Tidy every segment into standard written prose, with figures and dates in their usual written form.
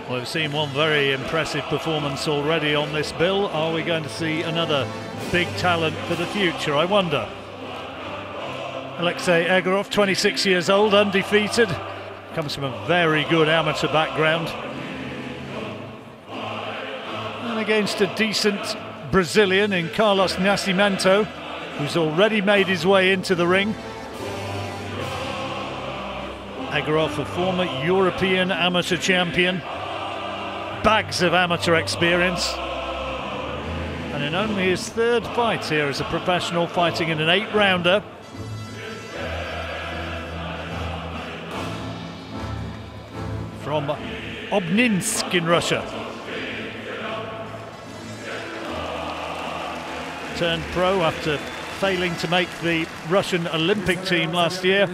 Well, we've seen one very impressive performance already on this bill. Are we going to see another big talent for the future, I wonder? Alexey Egorov, 26 years old, undefeated, comes from a very good amateur background. And against a decent Brazilian in Carlos Nascimento, who's already made his way into the ring. Egorov, a former European amateur champion, bags of amateur experience, and in only his third fight here as a professional, fighting in an 8-rounder. From Obninsk in Russia. Turned pro after failing to make the Russian Olympic team last year,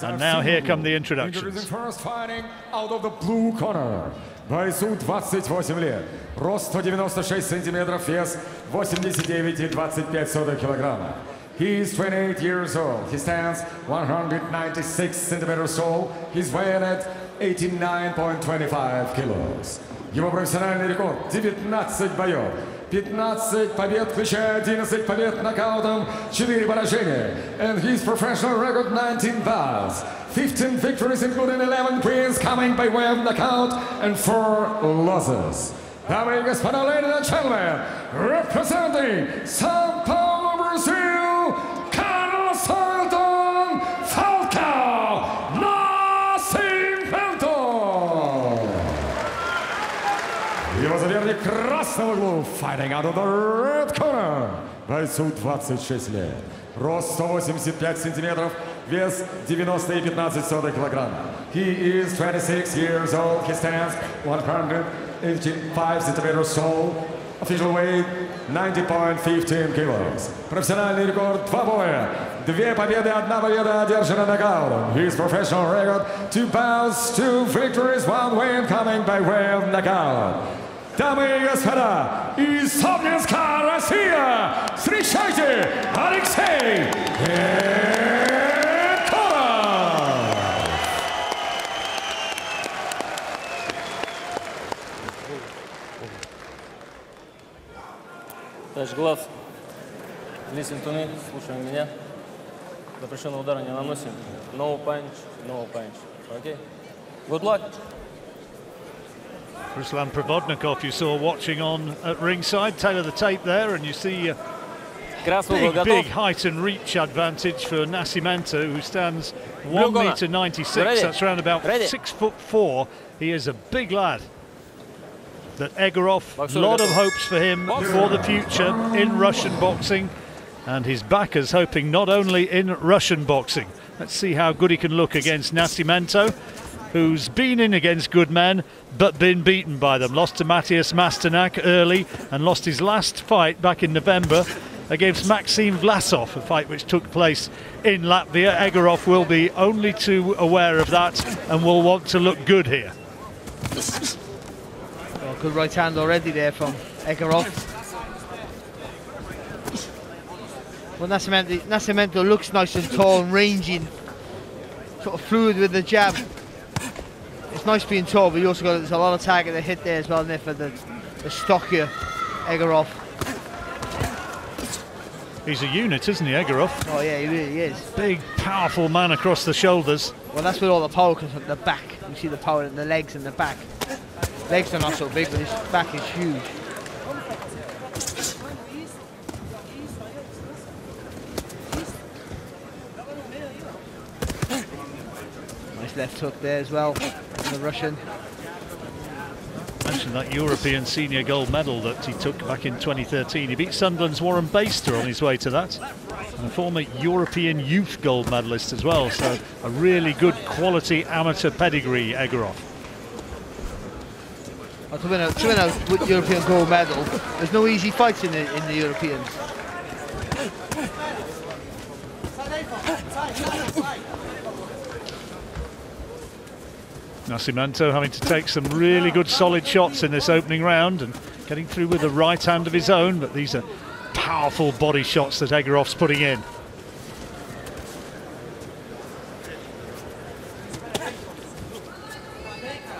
and now here come the introductions. First fighting out of the blue corner. Бойцу 28 лет, рост 196 сантиметров, вес 89,25 килограмма. He is 28 years old. He stands 196 centimeters tall. He's weighed at 89.25 kilos. Его профессиональный рекорд 19 боев. 15 побед, включая 11 побед нокаутом, 4 поражения. And his professional record 19 bouts. 15 victories, including 11 wins coming by way of knockout and 4 losses. Дамы и господа, ladies and gentlemen, representing São Paulo, Brazil, Carlos Ailton Falcao Nascimento. Его соперник красного угла, fighting out of the red corner. Бойцу 26 лет, рост 185 сантиметров, вес 90,15 килограмма. He is 26 years old. He stands 185 centimeters tall. Official weight 90.15 kilos. Профессиональный рекорд 2 боя. 2 победы, 1 победа одержана нокаутом. His professional record 2 bouts, 2 victories, 1 win coming by way of knockout. Дамы и господа, из Обнинска, Россия, встречайте, Алексей Egorov. Touch glove. Listen to me, слушай меня. Запрещенного удара не наносим. No punch, no punch. Okay? Good luck. Ruslan Provodnikov, you saw watching on at ringside, tail of the tape there, and you see a big height and reach advantage for Nascimento, who stands 1.96 m. That's around about 6'4". He is a big lad. That Egorov, a lot of hopes for him for the future in Russian boxing, and his backers hoping not only in Russian boxing. Let's see how good he can look against Nascimento, who's been in against good men but been beaten by them. Lost to Matthias Masternak early and lost his last fight back in November against Maxim Vlasov, a fight which took place in Latvia. Egorov will be only too aware of that and will want to look good here. Well, good right hand already there from Egorov. Well, Nascimento looks nice and tall and ranging, sort of fluid with the jab. It's nice being tall, but you also got, there's a lot of target to hit there as well, there for the stockier Egorov. He's a unit, isn't he, Egorov? Oh yeah, he really is. Big, powerful man across the shoulders. Well, that's where all the power comes from, the back. You see the power in the legs and the back. Legs are not so big, but his back is huge. Nice left hook there as well, the Russian. Mentioned that European senior gold medal that he took back in 2013. He beat Sunderland's Warren Baster on his way to that. And a former European youth gold medalist as well, so a really good quality amateur pedigree, Egorov. Oh, to win a European gold medal, there's no easy fights in the Europeans. Nascimento having to take some really good solid shots in this opening round and getting through with the right hand of his own, but these are powerful body shots that Egorov's putting in.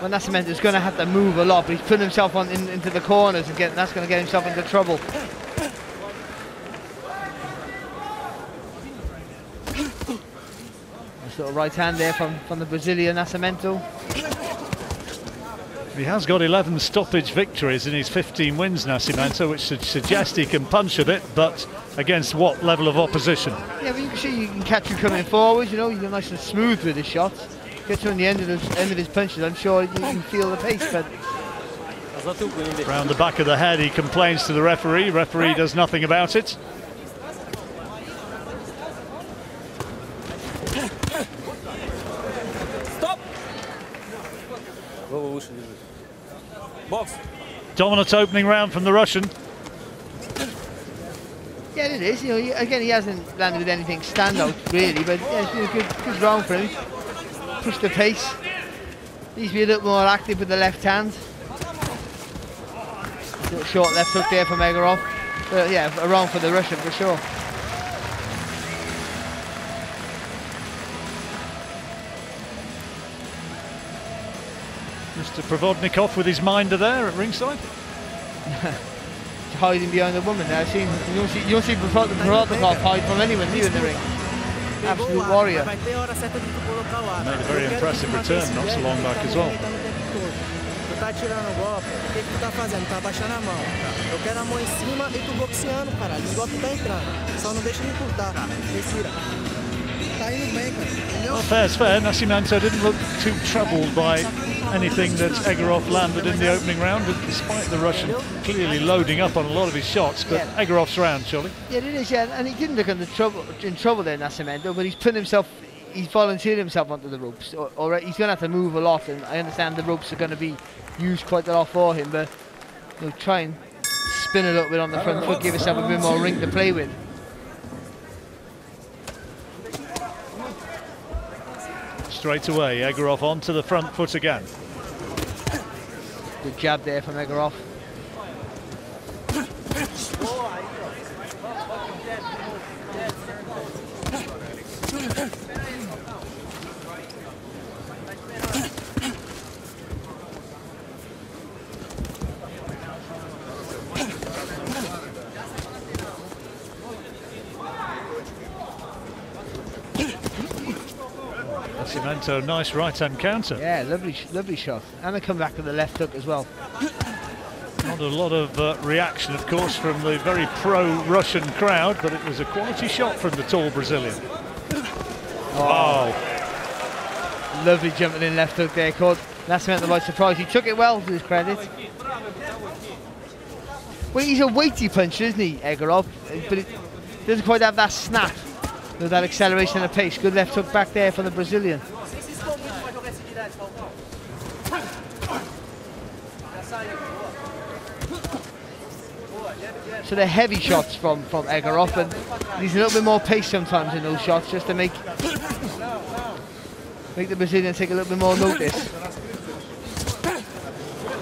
Well, Well, Nascimento's going to have to move a lot, but he's putting himself into the corners and that's going to get himself into trouble. Nice little right hand there from the Brazilian Nascimento. He has got 11 stoppage victories in his 15 wins, Nascimento, which should suggest he can punch a bit, but against what level of opposition? Yeah, but you can see you can catch him coming forward, you know, you're nice and smooth with his shots. Gets on the end of his punches, I'm sure you can feel the pace, but... Round the back of the head, he complains to the referee. Referee does nothing about it. Stop! Box. Dominant opening round from the Russian. Yeah, it is. You know, again, he hasn't landed with anything standout really, but yeah, it's been a good round for him. Push the pace. Needs to be a little more active with the left hand. Little short left hook there from Egorov. But yeah, a round for the Russian for sure. Mr. Provodnikov with his minder there at ringside. Hiding behind the woman there. You don't see Provodnikov hide from anyone new in the ring. Absolute warrior. Made a very impressive return not so long back as well. Well, fair's fair. Nascimento didn't look too troubled by anything that Egorov landed in the opening round, despite the Russian clearly loading up on a lot of his shots. But yeah. Egorov's round, surely. Yeah, it is. Yeah, and he didn't look in trouble there, Nascimento. But he's putting himself, he's volunteered himself onto the ropes. Or he's going to have to move a lot, and I understand the ropes are going to be used quite a lot for him. But you know, try and spin a little bit on the front foot, give yourself a bit more ring to play with. Straight away, Egorov onto the front foot again. Good jab there from Egorov. Nascimento, nice right-hand counter. Yeah, lovely shot. And a come back to the left hook as well. Not a lot of reaction, of course, from the very pro-Russian crowd, but it was a quality shot from the tall Brazilian. Oh. Lovely jumping in left hook there, caught Nascimento by surprise. He took it well, to his credit. Well, he's a weighty puncher, isn't he, Egorov? But it doesn't quite have that snap. With that acceleration and pace. Good left hook back there for the Brazilian. So they're heavy shots from Egorov, and he's a little bit more pace sometimes in those shots, just to make the Brazilian take a little bit more notice.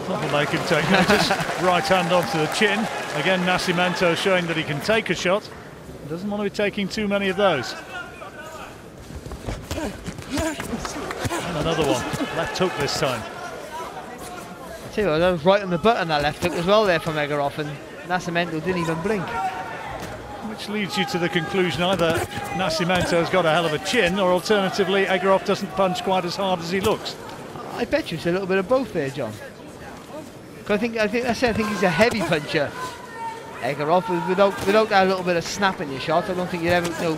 Not to make him take notice. Right hand onto the chin. Again, Nascimento showing that he can take a shot. Doesn't want to be taking too many of those. And another one. Left hook this time. I tell you what, that was right on the button, that left hook as well there from Egorov, and Nascimento didn't even blink. Which leads you to the conclusion either Nascimento's got a hell of a chin, or alternatively Egorov doesn't punch quite as hard as he looks. I bet you it's a little bit of both there, John. I think he's a heavy puncher. Egorov, without that little bit of snap in your shot, I don't think you'd ever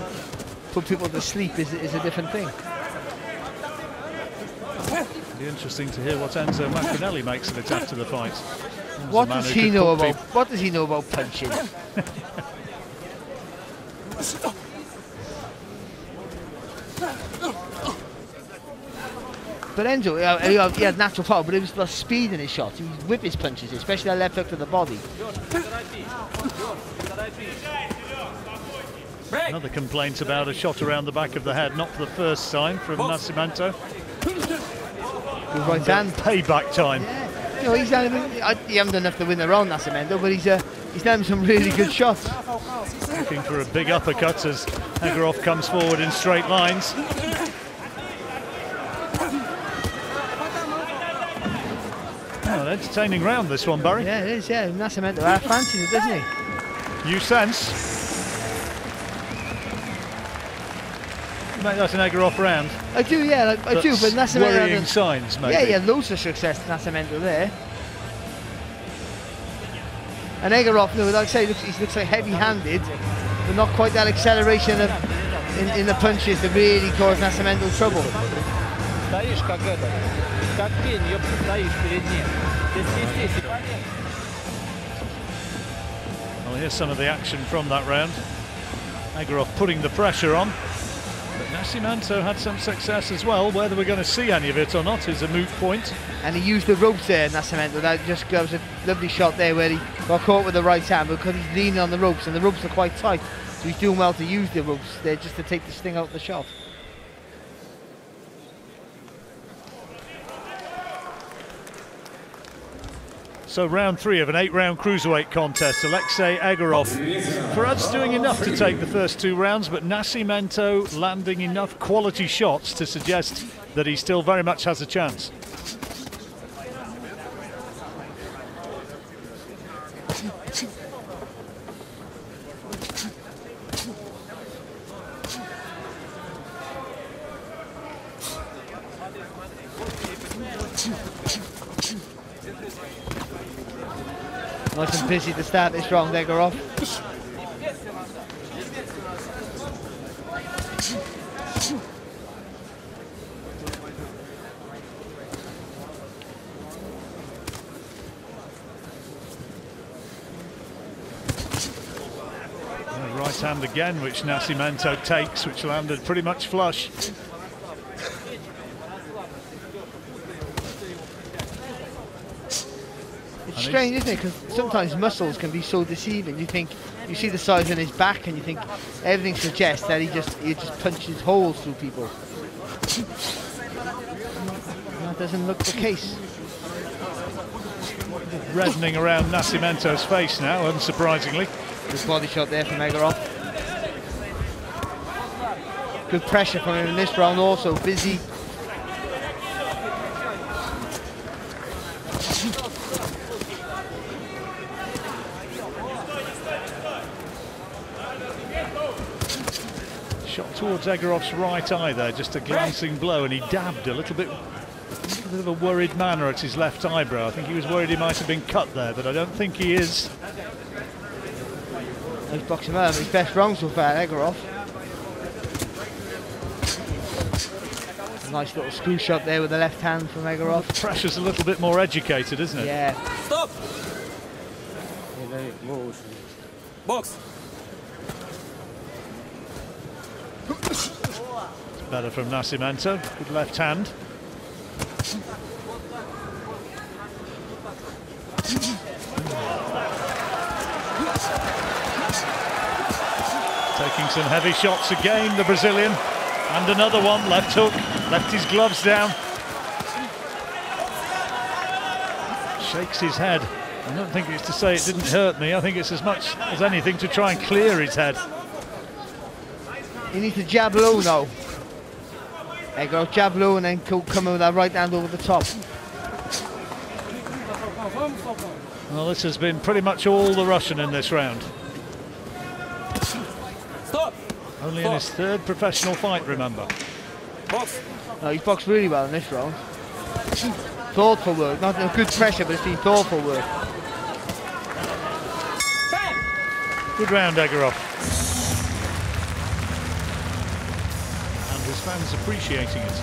put people to sleep is a different thing. It'll be interesting to hear what Enzo Maccarinelli makes of it after the fight. What does he know about punching? But Enzo, he had natural power, but it was the speed in his shots. He whipped his punches, especially that left hook to the body. Another complaint about a shot around the back of the head, not for the first time from Nascimento. Good right hand. Payback time. Yeah. You know, he hasn't done enough to win the round, Nascimento, but he's done some really good shots. Looking for a big uppercut as Egorov comes forward in straight lines. An entertaining round, this one, Barry. Yeah, it is, yeah. Nascimento fancies it, doesn't he? You sense? Make that an Egorov round. I do, yeah, I do, but Nascimento... worrying signs, maybe. Yeah, he had loads of success, Nascimento, there. And Egorov, no, like I say, he looks like heavy-handed, but not quite that acceleration in the punches that really cause Nascimento trouble. Well, here's some of the action from that round. Egorov putting the pressure on, but Nascimento had some success as well. Whether we're going to see any of it or not is a moot point. And he used the ropes there, Nascimento. That just goes a lovely shot there where he got caught with the right hand because he's leaning on the ropes, and the ropes are quite tight, so he's doing well to use the ropes there just to take the sting out of the shot. So round 3 of an 8-round cruiserweight contest. Alexey Egorov, for us, doing enough to take the first 2 rounds, but Nascimento landing enough quality shots to suggest that he still very much has a chance. Nice and busy to start this round, Egorov. Right hand again, which Nascimento takes, which landed pretty much flush. It's strange, isn't it? Because sometimes muscles can be so deceiving. You think, you see the size on his back, and you think everything suggests that he just punches holes through people. That doesn't look the case. Reddening around Nascimento's face now, unsurprisingly. Good body shot there from Egorov. Good pressure from him in this round also, busy. Shot towards Egorov's right eye there, just a glancing blow, and he dabbed a little bit of a worried manner at his left eyebrow. I think he was worried he might have been cut there, but I don't think he is. He's boxing out of his best round so far, Egorov. Nice little screw shot there with the left hand from Egorov. The pressure's a little bit more educated, isn't it? Yeah. Stop! Box! Better from Nascimento, good left hand. Taking some heavy shots again, the Brazilian. And another one, left hook, left his gloves down. Shakes his head. I don't think it's to say it didn't hurt me. I think it's as much as anything to try and clear his head. He needs to jab low now. Egorov jab low and then come in with that right hand over the top. Well, this has been pretty much all the Russian in this round. Stop! Only in his 3rd professional fight, remember. Box! No, he's boxed really well in this round. Thoughtful work, not no good pressure, but it's been thoughtful work. Good round, Egorov. And his fans appreciating it.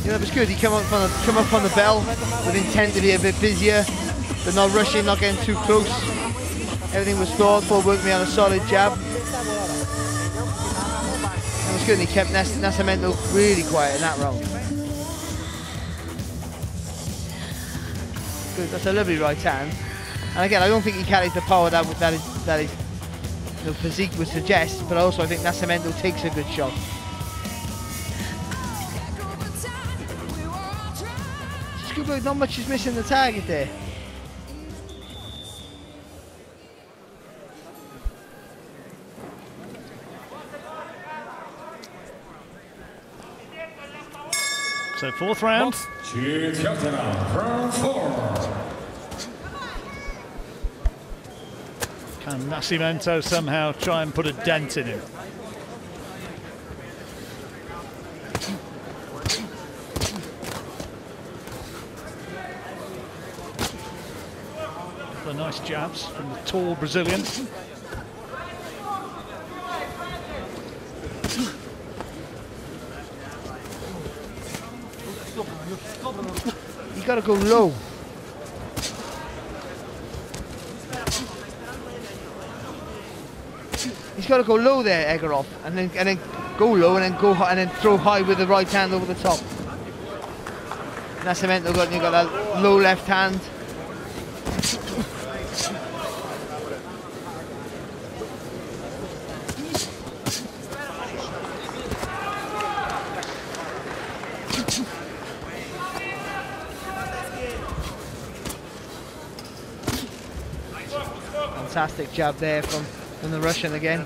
Yeah, that was good. He come up on the bell with intent to be a bit busier, but not rushing, not getting too close. Everything was thoughtful, worked me on a solid jab. That was good, and he kept Nascimento really quiet in that round. Good, that's a lovely right hand. And again, I don't think he carries the power that his physique would suggest, but also I think Nascimento takes a good shot. Not much is missing the target there. So fourth round. Round 4. Can Nascimento somehow try and put a dent in him? The nice jabs from the tall Brazilian. You got to go low. He's got to go low there, Egorov, and then go low and then go high, and then throw high with the right hand over the top. Nascimento you got that low left hand. Fantastic jab there from the Russian again.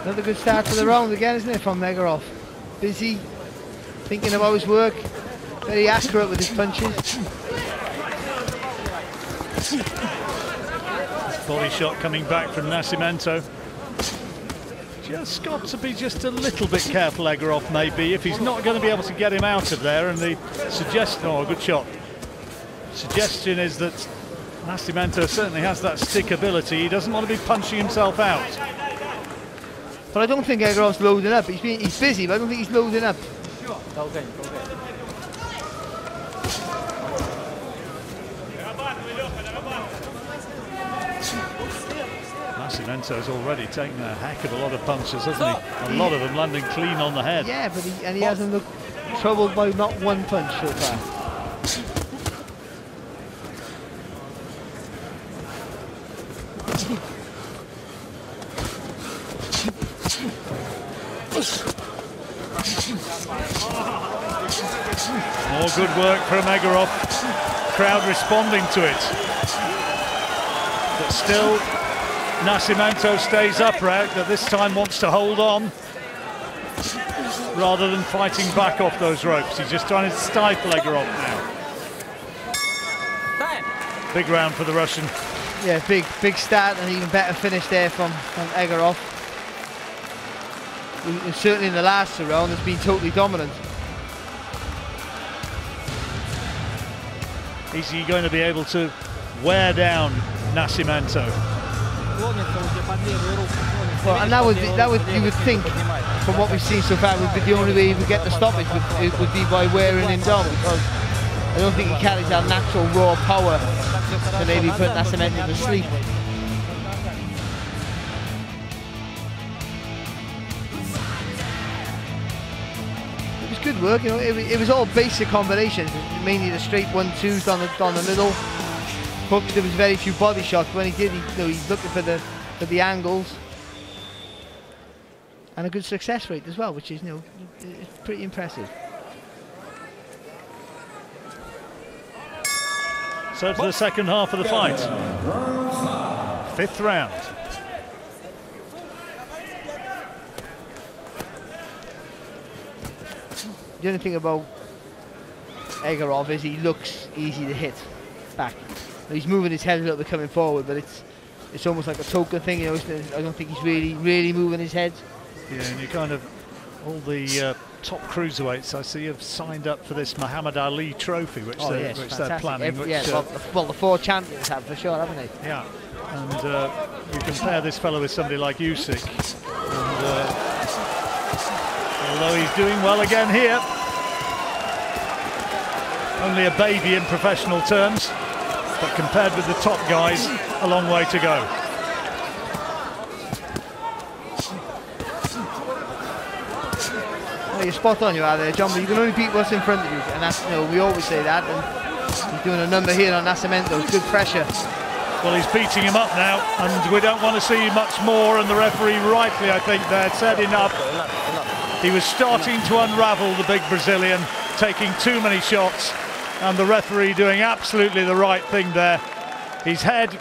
Another good start to the round again, isn't it, from Egorov? Busy, thinking about his work, very accurate with his punches. Body shot coming back from Nascimento. Just got to be just a little bit careful, Egorov, maybe, if he's not going to be able to get him out of there. And the suggestion, oh, good shot. Suggestion is that Nascimento certainly has that stick ability. He doesn't want to be punching himself out. But I don't think Egorov's loading up. He's busy, but I don't think he's loading up. Nascimento's already taken a heck of a lot of punches, hasn't he? A lot of them landing clean on the head. Yeah, but he hasn't looked troubled by not one punch so far. More good work from Egorov. Crowd responding to it. But still, Nascimento stays upright, but this time wants to hold on rather than fighting back off those ropes. He's just trying to stifle Egorov now. Big round for the Russian. Yeah, big start and even better finish there from Egorov. Certainly in the last round has been totally dominant. Is he going to be able to wear down Nascimento? Well, and that would you would think, from what we've seen so far, would be the only way he would get the stoppage would be by wearing him down, because I don't think he carries that natural raw power to maybe put Nascimento to sleep. Good work, you know. It was all basic combinations, mainly the straight 1-2s down the middle. Hooks, there was very few body shots. When he did, he's looking for the angles, and a good success rate as well, which is, it's pretty impressive. So to the second half of the fight, fifth round. The only thing about Egorov is he looks easy to hit back. He's moving his head a little bit coming forward, but it's almost like a token thing. I don't think he's really moving his head. Yeah, and you kind of, all the top cruiserweights I see have signed up for this Muhammad Ali trophy, which they're planning. Well, the 4 champions have for sure, haven't they? Yeah, and you compare this fellow with somebody like Usyk, and although he's doing well again here, only a baby in professional terms, but compared with the top guys, a long way to go. Well, you're spot on, you are there, John, but you can only beat what's in front of you, and that's, we always say that, and He's doing a number here on Nascimento. Good pressure. Well, he's beating him up now, and we don't want to see much more, and the referee rightly, I think, there said enough. He was starting to unravel the big Brazilian, taking too many shots, and the referee doing absolutely the right thing there. His head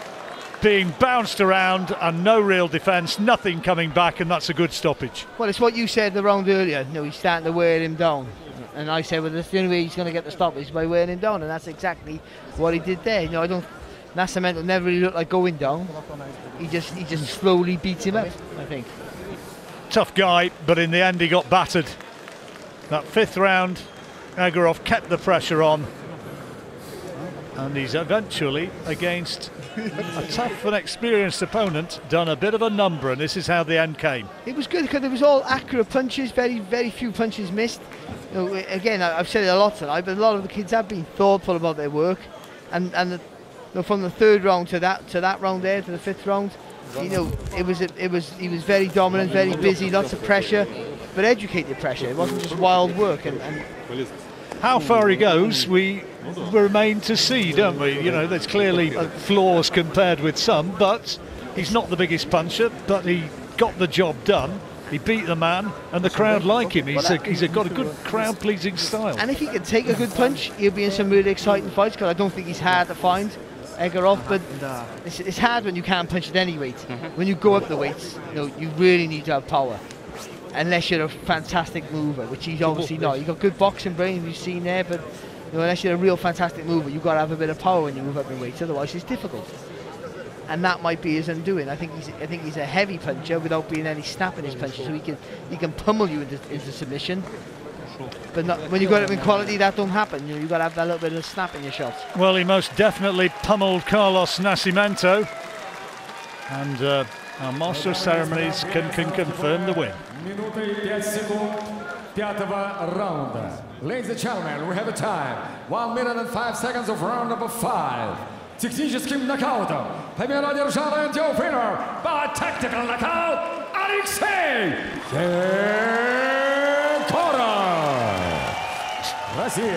being bounced around and no real defence, nothing coming back, and that's a good stoppage. Well, it's what you said the round earlier. You know, he's starting to wear him down. And I said, well, that's the only way he's going to get the stoppage is by wearing him down, and that's exactly what he did there. You know, Nascimento never really looked like going down. He just slowly beats him up, I think. Tough guy, but in the end he got battered. That fifth round, Egorov kept the pressure on, and he's eventually, against a tough and experienced opponent, done a bit of a number, and this is how the end came. It was good because it was all accurate punches, very, very few punches missed. You know, again, I've said it a lot tonight, but a lot of the kids have been thoughtful about their work, and you know, from the third round to that round there, to the fifth round, you know, he was very dominant, very busy, lots of pressure, but educated pressure. It wasn't just wild work. And how far he goes, we remain to see, don't we? You know, there's clearly flaws compared with some, but he's not the biggest puncher, but he got the job done. He beat the man, and the crowd like him. He's got a good crowd-pleasing style. And if he can take a good punch, he'll be in some really exciting fights, because I don't think he's hard to find, Egorov, but it's hard when you can't punch at any weight. When you go up the weights, you know, you really need to have power. Unless you're a fantastic mover, which he's obviously not. You've got good boxing brain, you've seen there, but you know, unless you're a real fantastic mover, you've got to have a bit of power when you move up in weights. Otherwise, it's difficult. And that might be his undoing. I think he's a heavy puncher without being any snap in his punches, so he can pummel you into submission. But not, when you got it in quality, that don't happen. You know, you've got to have that little bit of snap in your shots. Well, he most definitely pummeled Carlos Nascimento, and our Master of Ceremonies can confirm the win. Минута и 5 секунд пятого раунда. Ladies and gentlemen, we have the time. 1 minute and 5 seconds of round number 5. Техническим нокаутом победу одержал антиопинер by tactical knockout Alexey Egorov.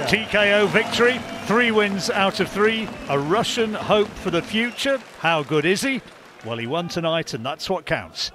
TKO victory, 3 wins out of 3. A Russian hope for the future. How good is he? Well, he won tonight, and that's what counts.